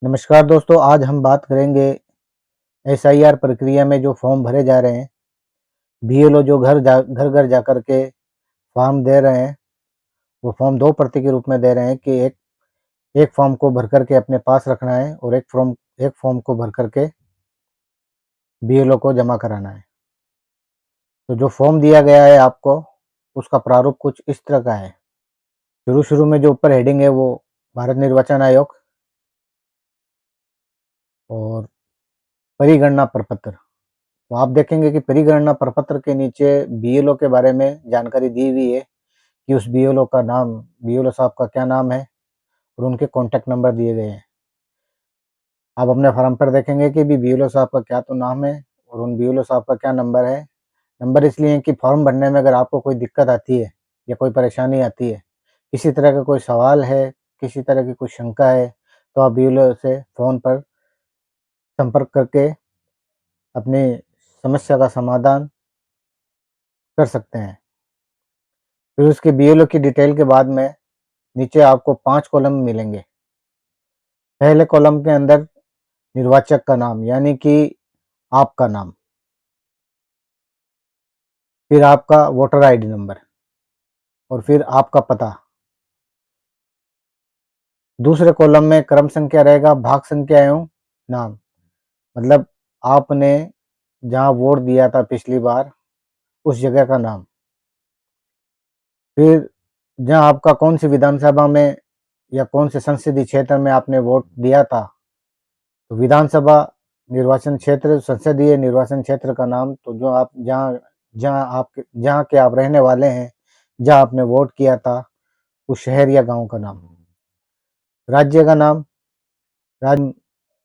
नमस्कार दोस्तों, आज हम बात करेंगे एसआईआर प्रक्रिया में जो फॉर्म भरे जा रहे हैं। बीएलओ जो घर-घर जाकर के फॉर्म दे रहे हैं, वो फॉर्म 2 प्रति के रूप में दे रहे हैं कि एक फॉर्म को भर कर के अपने पास रखना है और एक फॉर्म को भर कर के बीएलओ को जमा कराना है। तो जो फॉर्म दिया गया है आपको, उसका प्रारूप कुछ इस तरह का है। शुरू-शुरू में जो ऊपर हेडिंग है वो भारत निर्वाचन आयोग और परिगणना प्रपत्र। तो आप देखेंगे कि परिगणना प्रपत्र के नीचे बीएलओ के बारे में जानकारी दी हुई है कि उस बीएलओ का नाम, बीएलओ साहब का क्या नाम है और उनके कॉन्टैक्ट नंबर दिए गए हैं। आप अपने फॉर्म पर देखेंगे कि भी बीएलओ साहब का क्या तो नाम है और उन बीएलओ साहब का क्या नंबर है। नंबर इसलिए है कि फॉर्म भरने में अगर आपको कोई दिक्कत आती है या कोई परेशानी आती है, किसी तरह का कोई सवाल है, किसी तरह की कोई शंका है, तो आप बीएलओ से फ़ोन पर संपर्क करके अपनी समस्या का समाधान कर सकते हैं। फिर उसके बीएलओ की डिटेल के बाद में नीचे आपको 5 कॉलम मिलेंगे। पहले कॉलम के अंदर निर्वाचक का नाम यानी कि आपका नाम, फिर आपका वोटर आईडी नंबर और फिर आपका पता। दूसरे कॉलम में क्रम संख्या रहेगा, भाग संख्या एवं नाम, मतलब आपने जहाँ वोट दिया था पिछली बार, उस जगह का नाम। फिर जहाँ आपका कौन सी विधानसभा में या कौन से संसदीय क्षेत्र में आपने वोट दिया था, तो विधानसभा निर्वाचन क्षेत्र, संसदीय निर्वाचन क्षेत्र का नाम, तो जो आप जहाँ के आप रहने वाले हैं, जहाँ आपने वोट किया था, उस शहर या गांव का नाम। राज्य का नाम, राज्य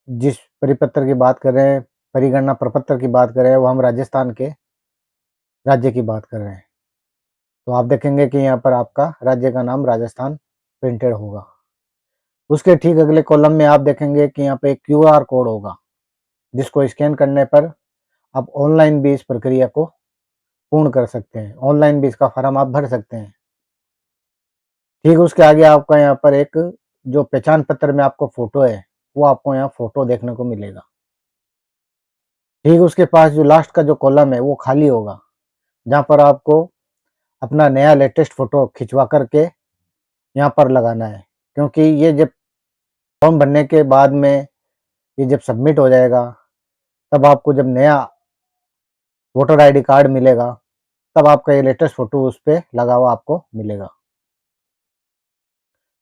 जिस परिपत्र की बात कर रहे हैं, परिगणना प्रपत्र की बात कर रहे हैं, वो हम राजस्थान के राज्य की बात कर रहे हैं। तो आप देखेंगे कि यहाँ पर आपका राज्य का नाम राजस्थान प्रिंटेड होगा। उसके ठीक अगले कॉलम में आप देखेंगे कि यहाँ पे एक क्यूआर कोड होगा, जिसको स्कैन करने पर आप ऑनलाइन भी इस प्रक्रिया को पूर्ण कर सकते हैं। ऑनलाइन भी इसका फॉर्म आप भर सकते हैं। ठीक उसके आगे आपका यहाँ पर एक जो पहचान पत्र में आपको फ़ोटो है, वो आपको यहाँ फ़ोटो देखने को मिलेगा। ठीक उसके पास जो लास्ट का जो कॉलम है, वो खाली होगा, जहाँ पर आपको अपना नया लेटेस्ट फ़ोटो खिंचवा कर के यहाँ पर लगाना है। क्योंकि ये जब फॉर्म भरने के बाद में ये जब सबमिट हो जाएगा, तब आपको जब नया वोटर आईडी कार्ड मिलेगा, तब आपका ये लेटेस्ट फ़ोटो उस पे लगा हुआ आपको मिलेगा।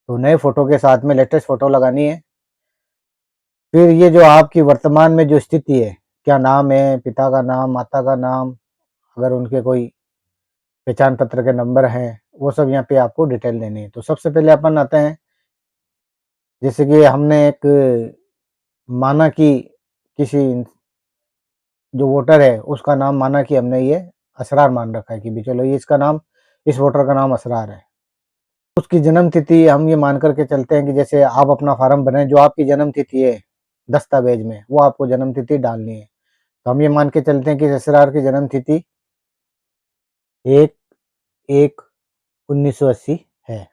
तो नए फ़ोटो के साथ में लेटेस्ट फ़ोटो लगानी है। फिर ये जो आपकी वर्तमान में जो स्थिति है, क्या नाम है, पिता का नाम, माता का नाम, अगर उनके कोई पहचान पत्र के नंबर हैं, वो सब यहाँ पे आपको डिटेल देनी है। तो सबसे पहले अपन आते हैं, जैसे कि हमने एक माना कि किसी जो वोटर है, उसका नाम माना कि हमने ये असरार मान रखा है कि भी चलो ये इसका नाम, इस वोटर का नाम असरार है। उसकी जन्म तिथि हम ये मान कर के चलते हैं कि जैसे आप अपना फार्म भरें, जो आपकी जन्म तिथि है दस्तावेज में, वो आपको जन्म तिथि डालनी है। तो हम ये मान के चलते हैं कि असरार की जन्म तिथि 1/1/1980 है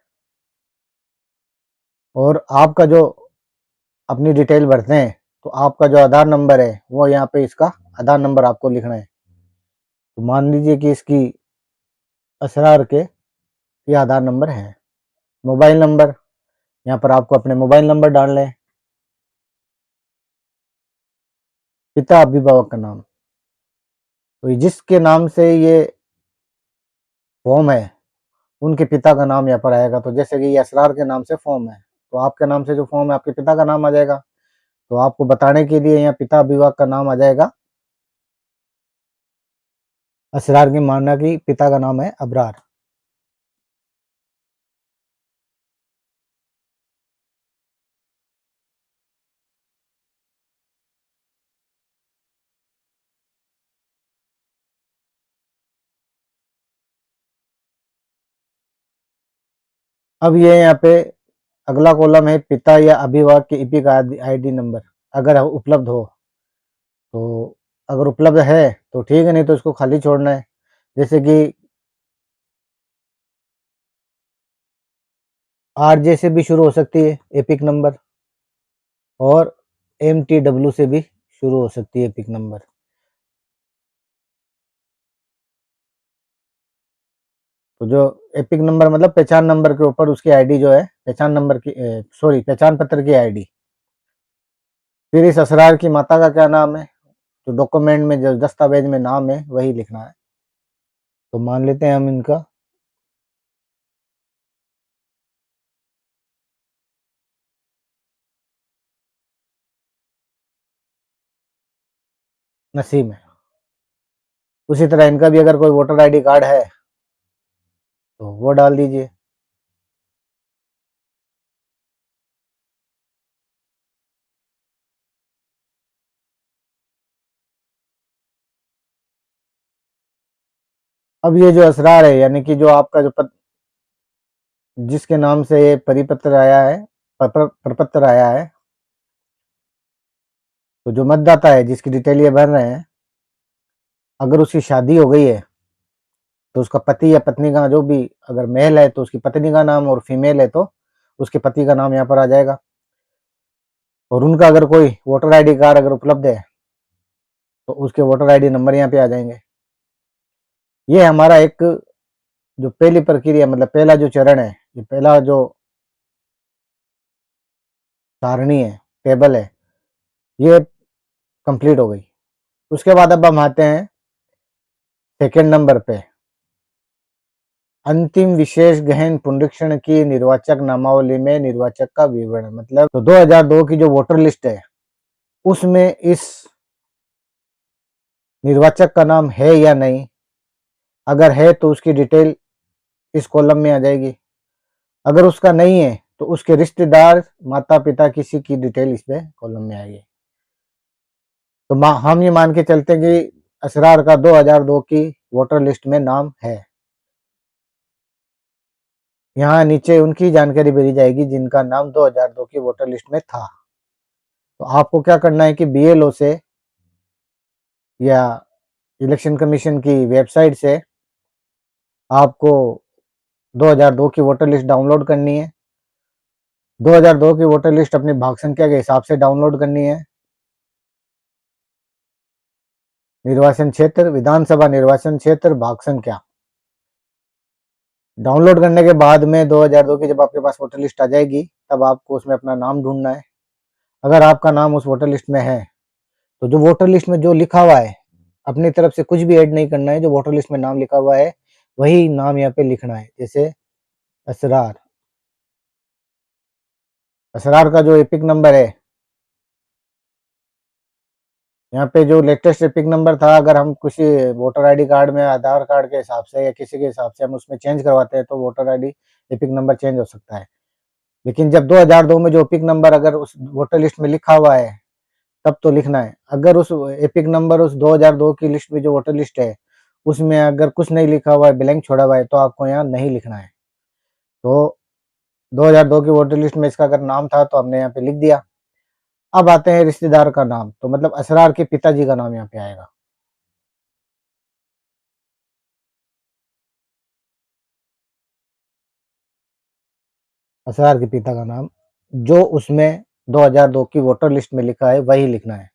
और आपका जो अपनी डिटेल भरते हैं, तो आपका जो आधार नंबर है, वो यहाँ पे इसका आधार नंबर आपको लिखना है। तो मान लीजिए कि इसकी असरार के ये आधार नंबर है। मोबाइल नंबर, यहाँ पर आपको अपने मोबाइल नंबर डालना है। पिता अभिभावक का नाम, तो जिसके नाम से ये फॉर्म है, उनके पिता का नाम यहाँ पर आएगा। तो जैसे कि ये असरार के नाम से फॉर्म है, तो आपके नाम से जो फॉर्म है, आपके पिता का नाम आ जाएगा। तो आपको बताने के लिए यहाँ पिता अभिभावक का नाम आ जाएगा असरार की, मानना कि पिता का नाम है अबरार। अब ये यहाँ पे अगला कॉलम है पिता या अभिभावक के ईपिक आईडी नंबर, अगर उपलब्ध हो। तो अगर उपलब्ध है तो ठीक है, नहीं तो इसको खाली छोड़ना है। जैसे कि आरजे से भी शुरू हो सकती है एपिक नंबर, और MTW से भी शुरू हो सकती है एपिक नंबर। तो जो एपिक नंबर मतलब पहचान नंबर के ऊपर उसकी आईडी जो है, पहचान नंबर की सॉरी पहचान पत्र की आईडी। फिर इस असरार की माता का क्या नाम है, जो डॉक्यूमेंट में जो दस्तावेज में नाम है वही लिखना है। तो मान लेते हैं हम इनका नसीम है। उसी तरह इनका भी अगर कोई वोटर आईडी कार्ड है तो वो डाल दीजिए। अब ये जो असरार है, यानी कि जो आपका जो जिसके नाम से ये परिपत्र आया है, प्रपत्र आया है, तो जो मतदाता है जिसकी डिटेल ये भर रहे हैं, अगर उसकी शादी हो गई है तो उसका पति या पत्नी का जो भी, अगर मेल है तो उसकी पत्नी का नाम, और फीमेल है तो उसके पति का नाम यहाँ पर आ जाएगा। और उनका अगर कोई वोटर आईडी कार्ड अगर उपलब्ध है तो उसके वोटर आईडी नंबर यहाँ पे आ जाएंगे। ये हमारा एक जो पहली प्रक्रिया, मतलब पहला जो चरण है, ये पहला जो सारणी है, टेबल है, ये कंप्लीट हो गई। उसके बाद अब हम आते हैं सेकेंड नंबर पे, अंतिम विशेष गहन पुनरीक्षण की निर्वाचक नामावली में निर्वाचक का विवरण। मतलब तो 2002 की जो वोटर लिस्ट है उसमें इस निर्वाचक का नाम है या नहीं, अगर है तो उसकी डिटेल इस कॉलम में आ जाएगी, अगर उसका नहीं है तो उसके रिश्तेदार, माता पिता, किसी की डिटेल इसमें कॉलम में आएगी। तो हम ये मान के चलते हैं कि असरार का 2002 की वोटर लिस्ट में नाम है। यहाँ नीचे उनकी जानकारी भरी जाएगी जिनका नाम 2002 की वोटर लिस्ट में था। तो आपको क्या करना है कि BLO से या इलेक्शन कमीशन की वेबसाइट से आपको 2002 की वोटर लिस्ट डाउनलोड करनी है। 2002 की वोटर लिस्ट अपनी भाग संख्या के हिसाब से डाउनलोड करनी है। निर्वाचन क्षेत्र, विधानसभा निर्वाचन क्षेत्र, भाग संख्या। डाउनलोड करने के बाद में 2002 की जब आपके पास वोटर लिस्ट आ जाएगी तब आपको उसमें अपना नाम ढूंढना है। अगर आपका नाम उस वोटर लिस्ट में है तो जो वोटर लिस्ट में जो लिखा हुआ है, अपनी तरफ से कुछ भी ऐड नहीं करना है, जो वोटर लिस्ट में नाम लिखा हुआ है वही नाम यहाँ पे लिखना है। जैसे असरार, असरार का जो एपिक नंबर है, यहाँ पे जो लेटेस्ट एपिक नंबर था, अगर हम किसी वोटर आईडी कार्ड में आधार कार्ड के हिसाब से या किसी के हिसाब से हम उसमें चेंज करवाते हैं तो voter ID epic number change हो सकता है। लेकिन जब 2002 में जो एपिक नंबर अगर उस वोटर लिस्ट में लिखा हुआ है तब तो लिखना है। अगर उस एपिक नंबर उस 2002 की लिस्ट में जो वोटर लिस्ट है उसमें अगर कुछ नहीं लिखा हुआ है, ब्लैंक छोड़ा हुआ है, तो आपको यहाँ नहीं लिखना है। तो 2002 की वोटर लिस्ट में इसका अगर नाम था तो हमने यहाँ पे लिख दिया। अब आते हैं रिश्तेदार का नाम, तो मतलब असरार के पिताजी का नाम यहाँ पे आएगा। असरार के पिता का नाम जो उसमें 2002 की वोटर लिस्ट में लिखा है वही लिखना है।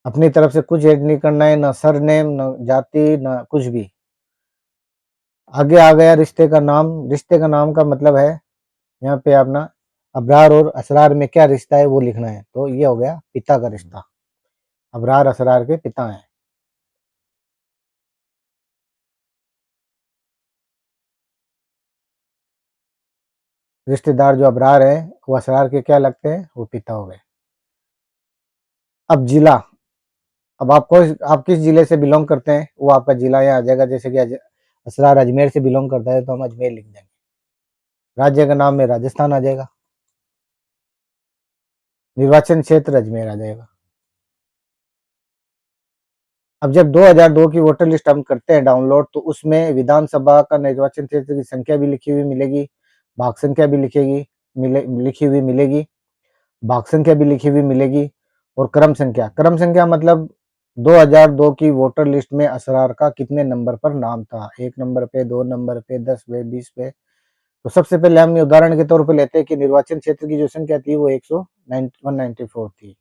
अपनी तरफ से कुछ ऐड नहीं करना है, ना सरनेम, ना जाति, ना कुछ भी। आगे आ गया रिश्ते का नाम। रिश्ते का नाम का मतलब है यहाँ पे अपना अबरार और असरार में क्या रिश्ता है वो लिखना है। तो ये हो गया पिता का रिश्ता, अबरार असरार के पिता हैं। रिश्तेदार जो अबरार है वो असरार के क्या लगते हैं, वो पिता हो गए। अब जिला, अब आपको आप किस जिले से बिलोंग करते हैं वो आपका जिला यहाँ आ जाएगा। जैसे कि असरार अजमेर से बिलोंग करता है तो हम अजमेर लिख देंगे। राज्य का नाम में राजस्थान आ जाएगा। निर्वाचन क्षेत्र अजमेर आ जाएगा। अब जब 2002 की वोटर लिस्ट हम करते हैं डाउनलोड तो उसमें विधानसभा का निर्वाचन क्षेत्र की संख्या भी लिखी हुई मिलेगी, भाग संख्या भी लिखी हुई मिलेगी, भाग संख्या भी लिखी हुई मिलेगी, और क्रम संख्या मतलब 2002 की वोटर लिस्ट में असरार का कितने नंबर पर नाम था, 1 नंबर पे, 2 नंबर पे, 10 पे, 20 पे। तो सबसे पहले हम ये उदाहरण के तौर पे लेते हैं कि निर्वाचन क्षेत्र की जो संख्या थी वो 194 थी।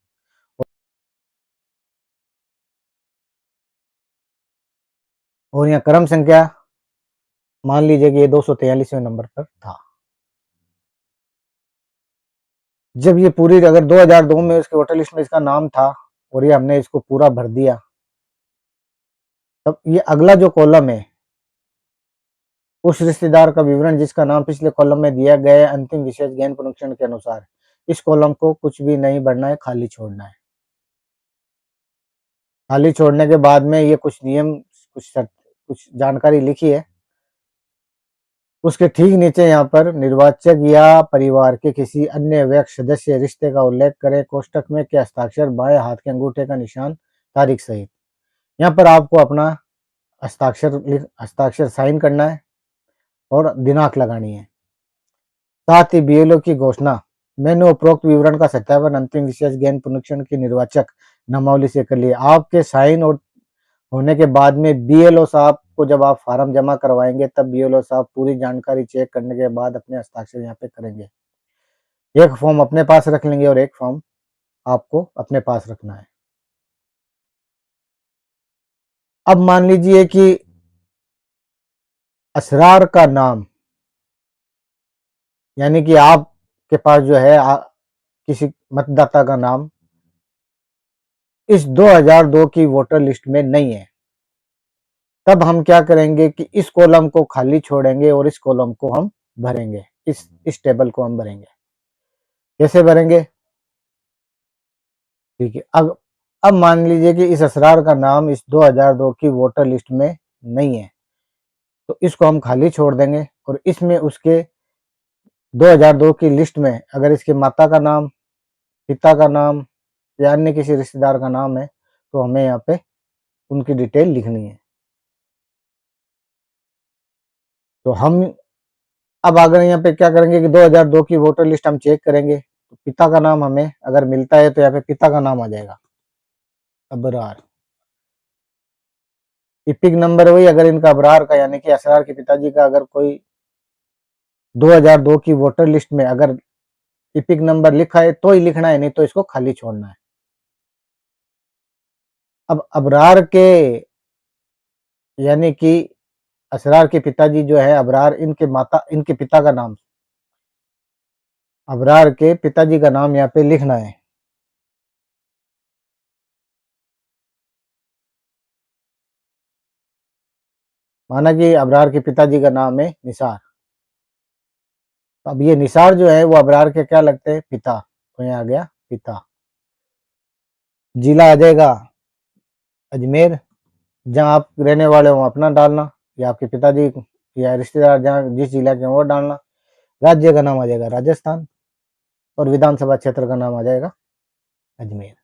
और यहाँ क्रम संख्या मान लीजिए कि ये 243वें नंबर पर था। जब ये पूरी अगर 2002 में उसके वोटर लिस्ट में इसका नाम था और ये हमने इसको पूरा भर दिया, तब ये अगला जो कॉलम है उस रिश्तेदार का विवरण जिसका नाम पिछले कॉलम में दिया गया है अंतिम विशेष गहन पुनरीक्षण के अनुसार, इस कॉलम को कुछ भी नहीं भरना है, खाली छोड़ना है। खाली छोड़ने के बाद में ये कुछ नियम, कुछ जानकारी लिखी है। उसके ठीक नीचे यहाँ पर निर्वाचक या परिवार के किसी अन्य व्यक्ति सदस्य रिश्ते का उल्लेख करें कोष्ठक में के हस्ताक्षर बाएं हाथ के अंगूठे का निशान तारीख सहित। यहाँ पर आपको अपना हस्ताक्षर साइन करना है और दिनांक लगानी है। साथ ही बीएलओ की घोषणा मैंने उपरोक्त विवरण का सत्यापन अंतिम विशेष गहन पुनरीक्षण की निर्वाचक नामावली से कर लिया। आपके साइन और होने के बाद में बीएलओ साहब को जब आप फार्म जमा करवाएंगे तब बीएलओ साहब पूरी जानकारी चेक करने के बाद अपने हस्ताक्षर यहाँ पे करेंगे। एक फॉर्म अपने पास रख लेंगे और एक फॉर्म आपको अपने पास रखना है। अब मान लीजिए कि असरार का नाम, यानी कि आपके पास जो है किसी मतदाता का नाम इस 2002 की वोटर लिस्ट में नहीं है, तब हम क्या करेंगे कि इस कॉलम को खाली छोड़ेंगे और इस कॉलम को हम भरेंगे, इस टेबल को हम भरेंगे। कैसे भरेंगे? ठीक है। अब मान लीजिए कि इस असरार का नाम इस 2002 की वोटर लिस्ट में नहीं है, तो इसको हम खाली छोड़ देंगे और इसमें उसके 2002 की लिस्ट में अगर इसके माता का नाम, पिता का नाम या अन्य किसी रिश्तेदार का नाम है तो हमें यहाँ पे उनकी डिटेल लिखनी है। तो हम अब अगर यहाँ पे क्या करेंगे कि 2002 की वोटर लिस्ट हम चेक करेंगे, तो पिता का नाम हमें अगर मिलता है तो यहाँ पे पिता का नाम आ जाएगा अबरार। इपिक नंबर वही, अगर इनका अबरार का यानी कि असरार के पिताजी का अगर कोई 2002 की वोटर लिस्ट में अगर इपिक नंबर लिखा है तो ही लिखना है, नहीं तो इसको खाली छोड़ना है। अब अबरार के यानी कि असरार के पिताजी जो है अबरार, इनके पिता का नाम, अबरार के पिताजी का नाम यहाँ पे लिखना है। माना कि अबरार के पिताजी का नाम है निसार, तो अब ये निसार जो है वो अबरार के क्या लगते हैं? पिता। तो यहाँ आ गया पिता। जिला आ जाएगा अजमेर, जहाँ आप रहने वाले हो अपना डालना, या आपके पिताजी या रिश्तेदार जहाँ जिस जिला के वो डालना। राज्य का नाम आ जाएगा राजस्थान और विधानसभा क्षेत्र का नाम आ जाएगा अजमेर।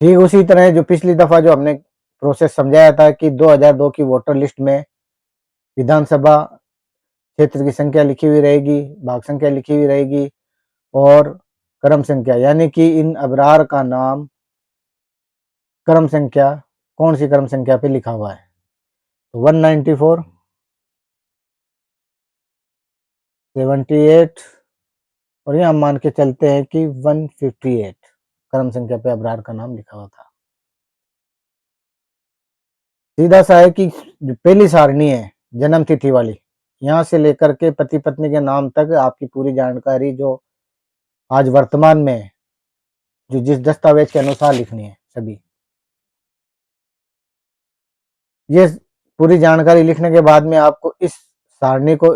ठीक उसी तरह जो पिछली दफा जो हमने प्रोसेस समझाया था कि 2002 की वोटर लिस्ट में विधानसभा क्षेत्र की संख्या लिखी हुई रहेगी, भाग संख्या लिखी हुई रहेगी और क्रम संख्या, यानी कि इन अबरार का नाम क्रम संख्या कौन सी क्रम संख्या पे लिखा हुआ है, तो 194, 78 और यहाँ मान के चलते हैं कि 158 क्रम संख्या पे अबरार का नाम लिखा हुआ था। सीधा सा है कि जो पहली सारणी है जन्म तिथि वाली, यहाँ से लेकर के पति पत्नी के नाम तक आपकी पूरी जानकारी जो आज वर्तमान में है, जो जिस दस्तावेज के अनुसार लिखनी है सभी, ये पूरी जानकारी लिखने के बाद में आपको इस सारणी को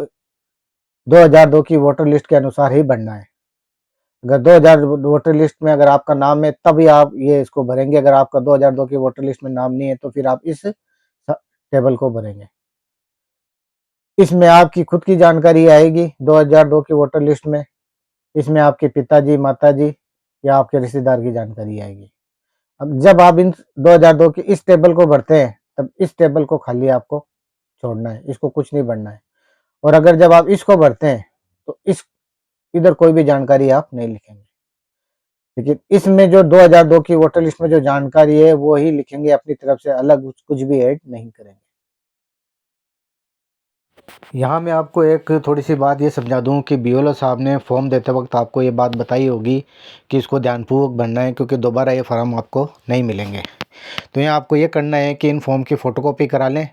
2002 की वोटर लिस्ट के अनुसार ही भरना है। अगर 2000 वोटर लिस्ट में अगर आपका नाम है तभी आप ये इसको भरेंगे, अगर आपका 2002 की वोटर लिस्ट में नाम नहीं है तो फिर आप इस टेबल को भरेंगे। इसमें आपकी खुद की जानकारी आएगी 2002 की वोटर लिस्ट में, इसमें आपके पिताजी, माताजी या आपके रिश्तेदार की जानकारी आएगी। अब जब आप इन 2002 की इस टेबल को भरते हैं तब इस टेबल को खाली आपको छोड़ना है, इसको कुछ नहीं भरना है। और अगर जब आप इसको भरते हैं तो इधर कोई भी जानकारी आप नहीं लिखेंगे। लेकिन इसमें जो 2002 की वोटर लिस्ट में जो जानकारी है वो ही लिखेंगे, अपनी तरफ से अलग कुछ भी ऐड नहीं करेंगे। यहाँ मैं आपको एक थोड़ी-सी बात ये समझा दूँ कि बीएलओ साहब ने फॉर्म देते वक़्त आपको ये बात बताई होगी कि इसको ध्यानपूर्वक भरना है, क्योंकि दोबारा ये फॉर्म आपको नहीं मिलेंगे। तो यहाँ आपको ये करना है कि इन फॉर्म की फ़ोटोकॉपी करा लें,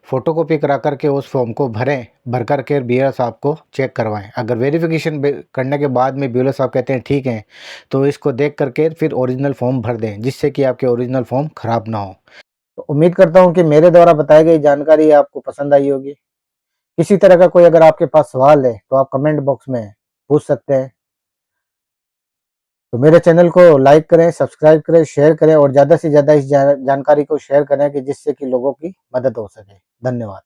फ़ोटोकॉपी करा कर के उस फॉर्म को भरें, भर कर के बीएलओ साहब को चेक करवाएँ। अगर वेरिफ़िकेशन करने के बाद में बीएलओ साहब कहते हैं ठीक है, तो इसको देख कर के फिर ओरिजिनल फॉर्म भर दें, जिससे कि आपके ओरिजिनल फॉर्म ख़राब ना हो। तो उम्मीद करता हूँ कि मेरे द्वारा बताई गई जानकारी आपको पसंद आई होगी। किसी तरह का कोई अगर आपके पास सवाल है तो आप कमेंट बॉक्स में पूछ सकते हैं। तो मेरे चैनल को लाइक करें, सब्सक्राइब करें, शेयर करें और ज़्यादा से ज़्यादा इस जानकारी को शेयर करें कि जिससे कि लोगों की मदद हो सके। धन्यवाद।